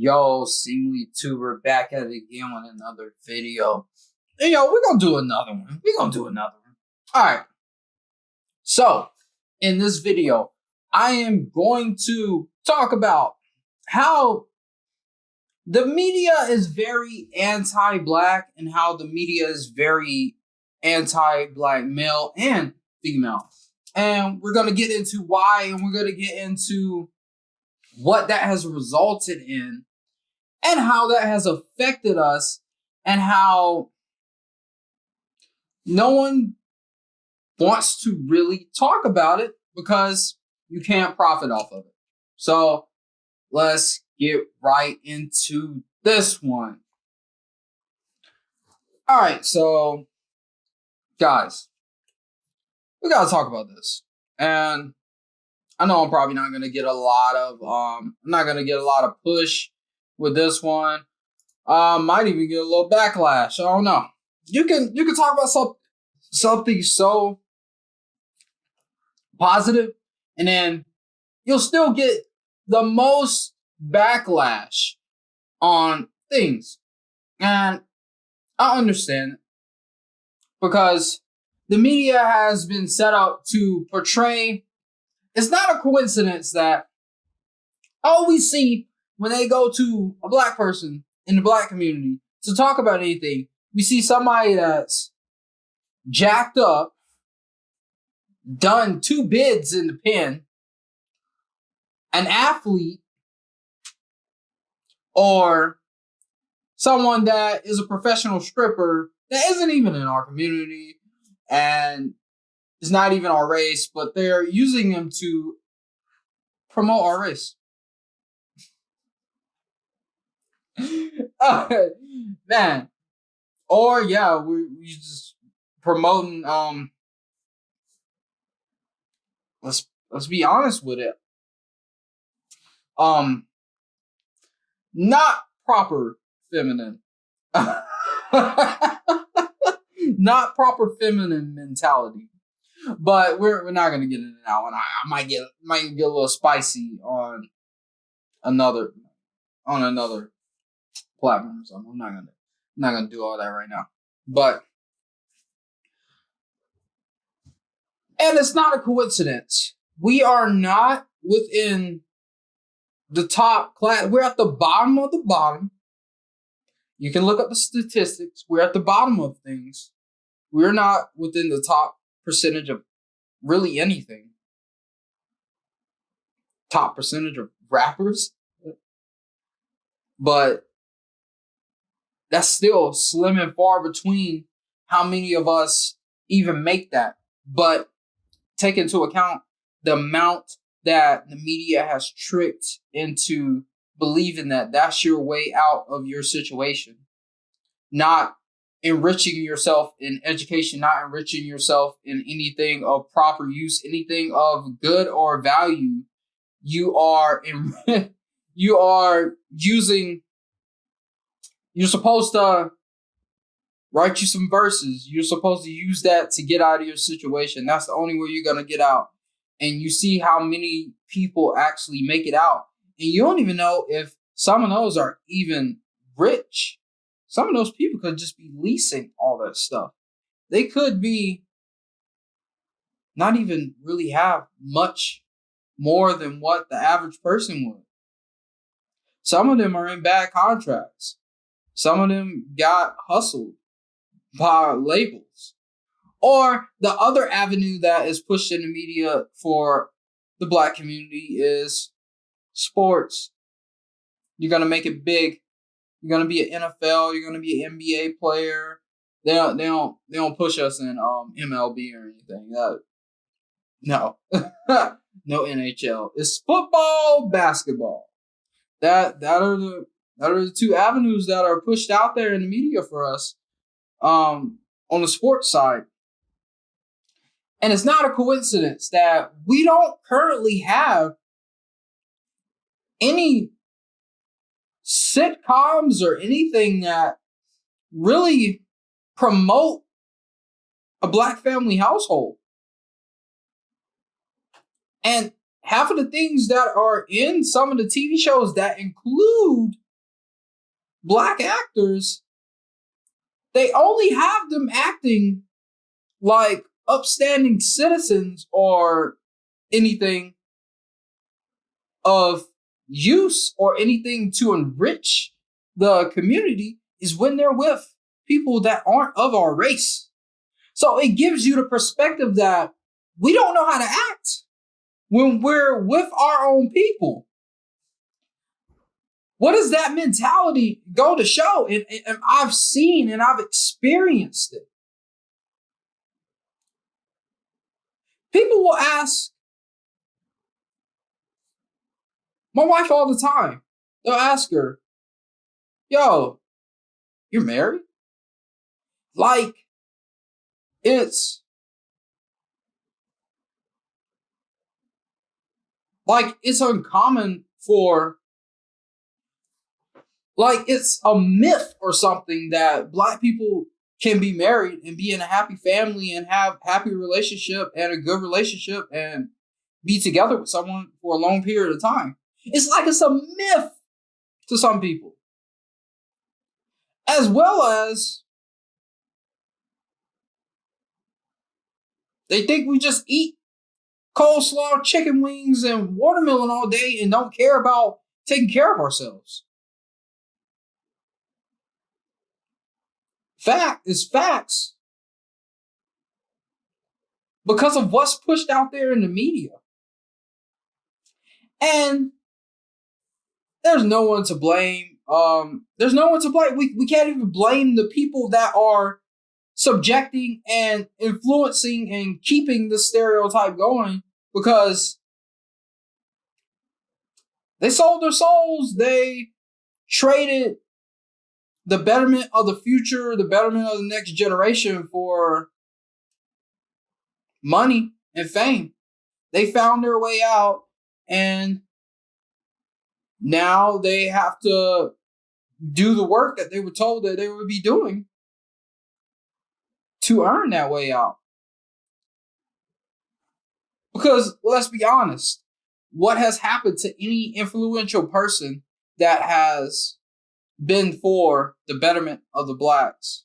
Yo, Seemlytuber back at it again with another video. And we're gonna do another one. Alright. So, in this video, I am going to talk about how the media is very anti-black and how the media is very anti-black male and female. And we're gonna get into why, and we're gonna get into what that has resulted in and how that has affected us and how no one wants to really talk about it because you can't profit off of it. So let's get right into this one. All right, so guys, we gotta talk about this. And I know I'm probably not gonna get a lot of push with this one. Might even get a little backlash. I don't know. You can talk about something so positive, and then you'll still get the most backlash on things. And I understand it because the media has been set up to portray. It's not a coincidence that all we see when they go to a black person in the black community to talk about anything, we see somebody that's jacked up, done 2 bids in the pen, an athlete, or someone that is a professional stripper that isn't even in our community and is not even our race, but they're using them to promote our race. Man. Or we just promoting let's be honest with it. Not proper feminine. Not proper feminine mentality. But we're not gonna get into that one. I might get a little spicy on another platform or something. I'm not gonna do all that right now. But and it's not a coincidence. We are not within the top class. We're at the bottom of the bottom. You can look up the statistics. We're at the bottom of things. We're not within the top percentage of really anything. Top percentage of rappers. But that's still slim and far between how many of us even make that. But take into account the amount that the media has tricked into believing that that's your way out of your situation. Not enriching yourself in education, not enriching yourself in anything of proper use, anything of good or value. You're supposed to write you some verses. You're supposed to use that to get out of your situation. That's the only way you're going to get out. And you see how many people actually make it out. And you don't even know if some of those are even rich. Some of those people could just be leasing all that stuff. They could be not even really have much more than what the average person would. Some of them are in bad contracts. Some of them got hustled by labels. Or the other avenue that is pushed in the media for the black community is sports. You're going to make it big. You're going to be an NFL. You're going to be an NBA player. They don't push us in MLB or anything. No. No NHL. It's football, basketball. That are the 2 avenues that are pushed out there in the media for us on the sports side. And it's not a coincidence that we don't currently have any sitcoms or anything that really promote a black family household. And half of the things that are in some of the TV shows that include black actors, they only have them acting like upstanding citizens or anything of use or anything to enrich the community is when they're with people that aren't of our race. So it gives you the perspective that we don't know how to act when we're with our own people. What does that mentality go to show? And I've seen and I've experienced it. People will ask my wife all the time. They'll ask her, yo, you're married? Like, it's uncommon for, like, it's a myth or something that black people can be married and be in a happy family and have happy relationship and a good relationship and be together with someone for a long period of time. It's like it's a myth to some people. As well as they think we just eat coleslaw, chicken wings, and watermelon all day and don't care about taking care of ourselves. Fact is facts because of what's pushed out there in the media. And there's no one to blame. There's no one to blame. We can't even blame the people that are subjecting and influencing and keeping the stereotype going because they sold their souls. They traded the betterment of the future, the betterment of the next generation for money and fame. They found their way out, and now they have to do the work that they were told that they would be doing to earn that way out. Because let's be honest, what has happened to any influential person that has been for the betterment of the blacks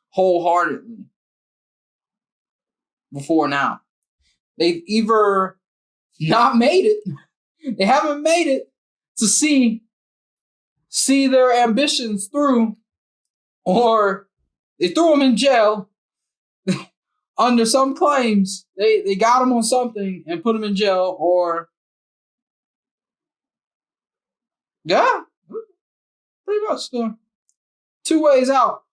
wholeheartedly before now? They've either not made it, they haven't made it to see their ambitions through, or they threw them in jail under some claims. They got them on something and put them in jail, or yeah, pretty much the two ways out: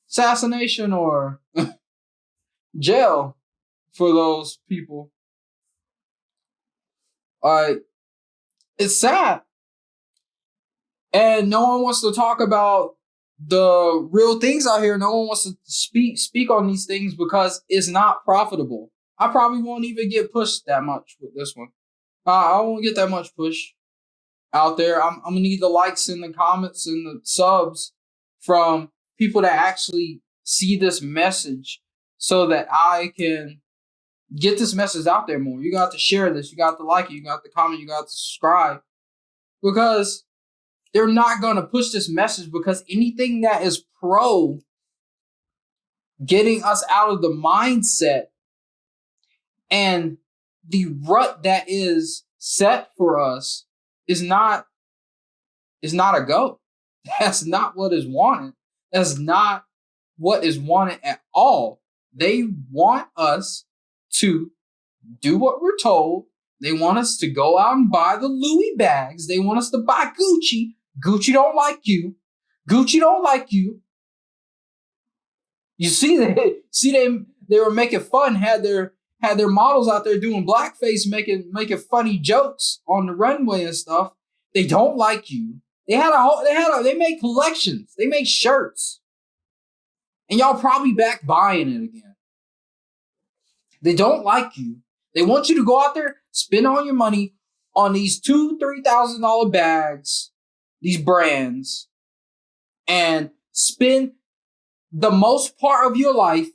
assassination or jail for those people. It's sad, and no one wants to talk about the real things out here. No one wants to speak on these things because it's not profitable. I probably won't even get pushed that much with this one. I won't get that much push out there. I'm gonna need the likes and the comments and the subs from people that actually see this message so that I can get this message out there more. You got to share this. You got to like it. You got to comment. You got to subscribe. Because they're not going to push this message, because anything that is pro getting us out of the mindset and the rut that is set for us is not a go. That's not what is wanted. That's not what is wanted at all. They want us to do what we're told. They want us to go out and buy the Louis bags. They want us to buy Gucci. Gucci don't like you. Gucci don't like you. You see, they were making fun, had their models out there doing blackface, making funny jokes on the runway and stuff. They don't like you. They make collections. They make shirts. And y'all probably back buying it again. They don't like you. They want you to go out there, spend all your money on these $2,000-$3,000 bags, these brands, and spend the most part of your life,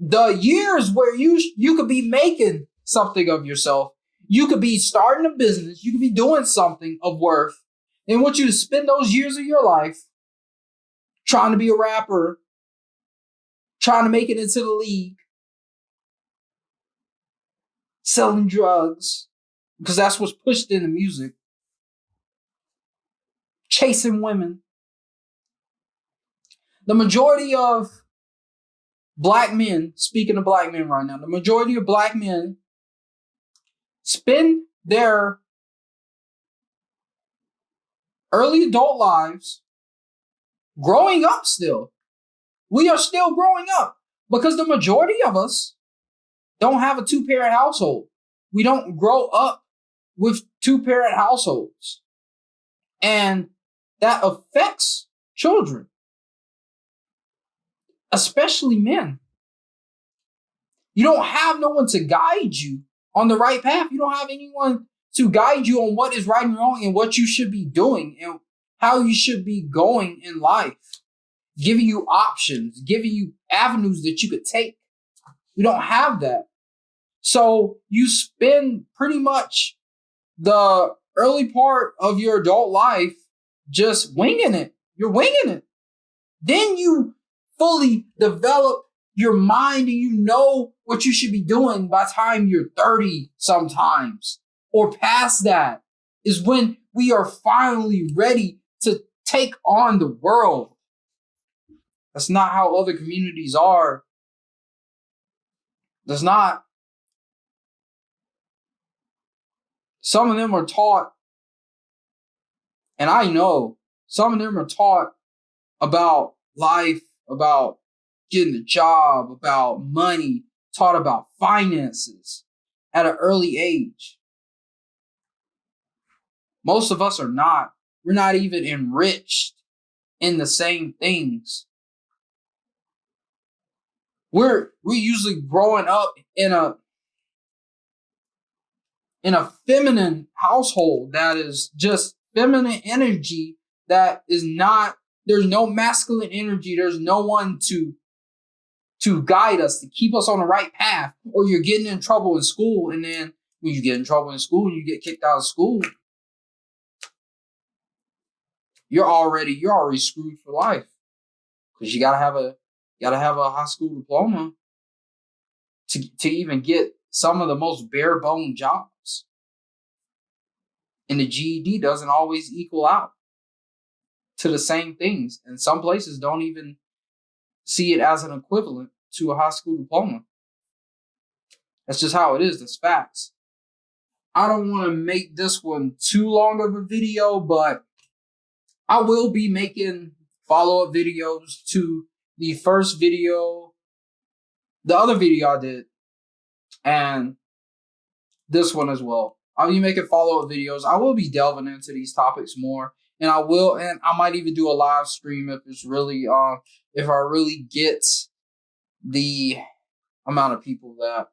the years where you could be making something of yourself. You could be starting a business. You could be doing something of worth. They want you to spend those years of your life trying to be a rapper, trying to make it into the league, selling drugs, because that's what's pushed into music, chasing women. The majority of black men, speaking of black men right now, the majority of black men spend their early adult lives growing up still. We are still growing up because the majority of us don't have a 2-parent household. We don't grow up with 2-parent households. And that affects children, especially men. You don't have no one to guide you on the right path. You don't have anyone to guide you on what is right and wrong and what you should be doing and how you should be going in life, giving you options, giving you avenues that you could take. You don't have that. So you spend pretty much the early part of your adult life just winging it. You're winging it. Then you fully develop your mind and you know what you should be doing by the time you're 30 sometimes or past that is when we are finally ready to take on the world. That's not how other communities are. That's not. Some of them are taught, and I know some of them are taught about life, about getting a job, about money, taught about finances at an early age. Most of us are not. We're not even enriched in the same things. We're usually growing up in a feminine household that is just feminine energy that is not, there's no masculine energy. There's no one to guide us, to keep us on the right path. Or you're getting in trouble in school, and then when you get in trouble in school and you get kicked out of school, you're already screwed for life. Because you gotta have a high school diploma to even get some of the most bare bone jobs. And the GED doesn't always equal out to the same things. And some places don't even see it as an equivalent to a high school diploma. That's just how it is. That's facts. I don't want to make this one too long of a video, but I will be making follow-up videos to the first video, the other video I did, and this one as well. I'll be making follow-up videos. I will be delving into these topics more, and I might even do a live stream if it's really, if I really get the amount of people that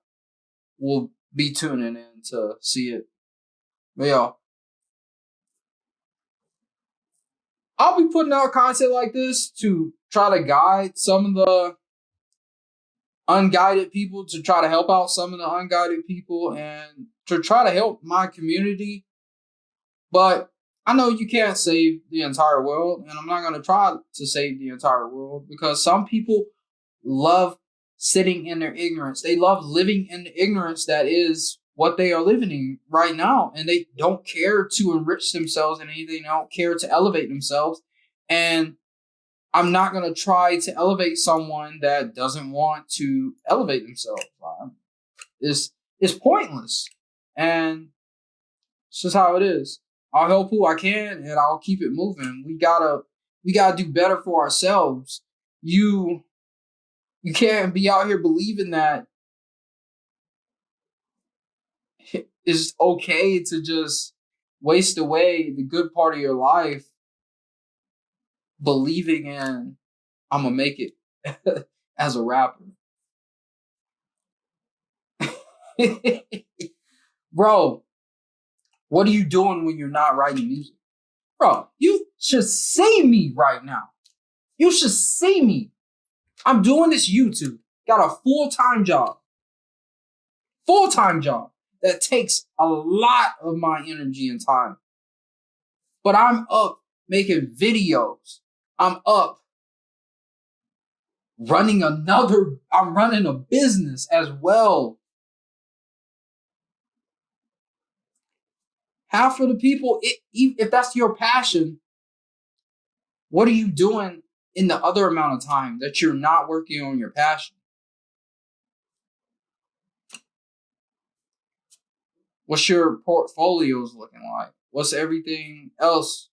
will be tuning in to see it. But yeah, I'll be putting out content like this to try to guide some of the unguided people, to try to help out some of the unguided people, and to try to help my community. But I know you can't save the entire world, and I'm not going to try to save the entire world, because some people love sitting in their ignorance. They love living in the ignorance that is what they are living in right now, and they don't care to enrich themselves in anything. They don't care to elevate themselves, and I'm not going to try to elevate someone that doesn't want to elevate themselves. It's pointless, and it's just how it is. I'll help who I can, and I'll keep it moving. We gotta do better for ourselves. You can't be out here believing that it's okay to just waste away the good part of your life believing in, I'm gonna make it as a rapper. Bro, what are you doing when you're not writing music? Bro, you should see me right now. You should see me. I'm doing this YouTube. Got a full-time job. Full-time job. that takes a lot of my energy and time. But I'm up making videos. I'm up I'm running a business as well. Half of the people, if that's your passion, what are you doing in the other amount of time that you're not working on your passion? What's your portfolios looking like? What's everything else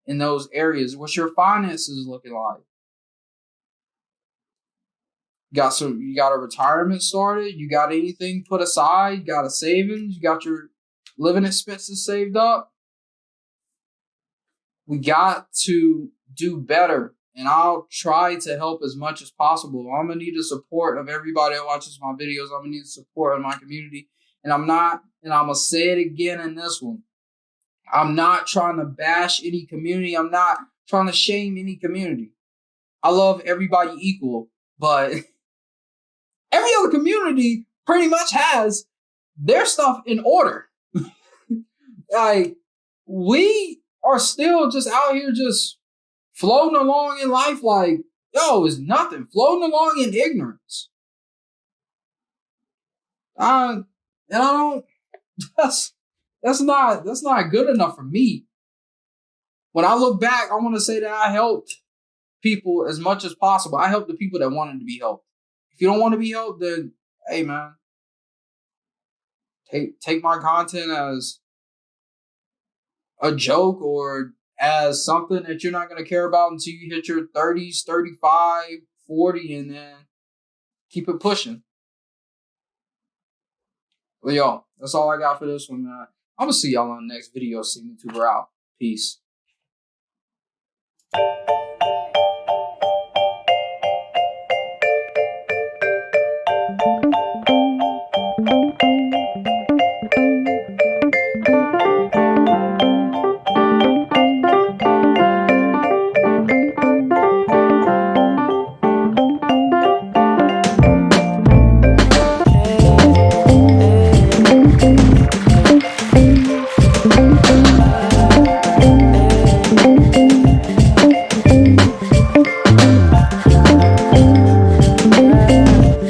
in those areas? What's your finances looking like? You got a retirement started? You got anything put aside? You got a savings? You got your living expenses saved up? We got to do better, and I'll try to help as much as possible. I'm gonna need the support of everybody that watches my videos. I'm gonna need the support of my community, and I'm gonna say it again in this one. I'm not trying to bash any community. I'm not trying to shame any community. I love everybody equal, but every other community pretty much has their stuff in order. Like, we are still just out here just floating along in life like, yo, it's nothing. Floating along in ignorance. And I don't, that's not good enough for me. When I look back, I want to say that I helped people as much as possible. I helped the people that wanted to be helped. If you don't want to be helped, then hey man, take my content as a joke or as something that you're not going to care about until you hit your 30s, 35, 40, and then keep it pushing. Well, yo, that's all I got for this one, man. I'm going to see y'all on the next video. Seemlytuber out. Peace.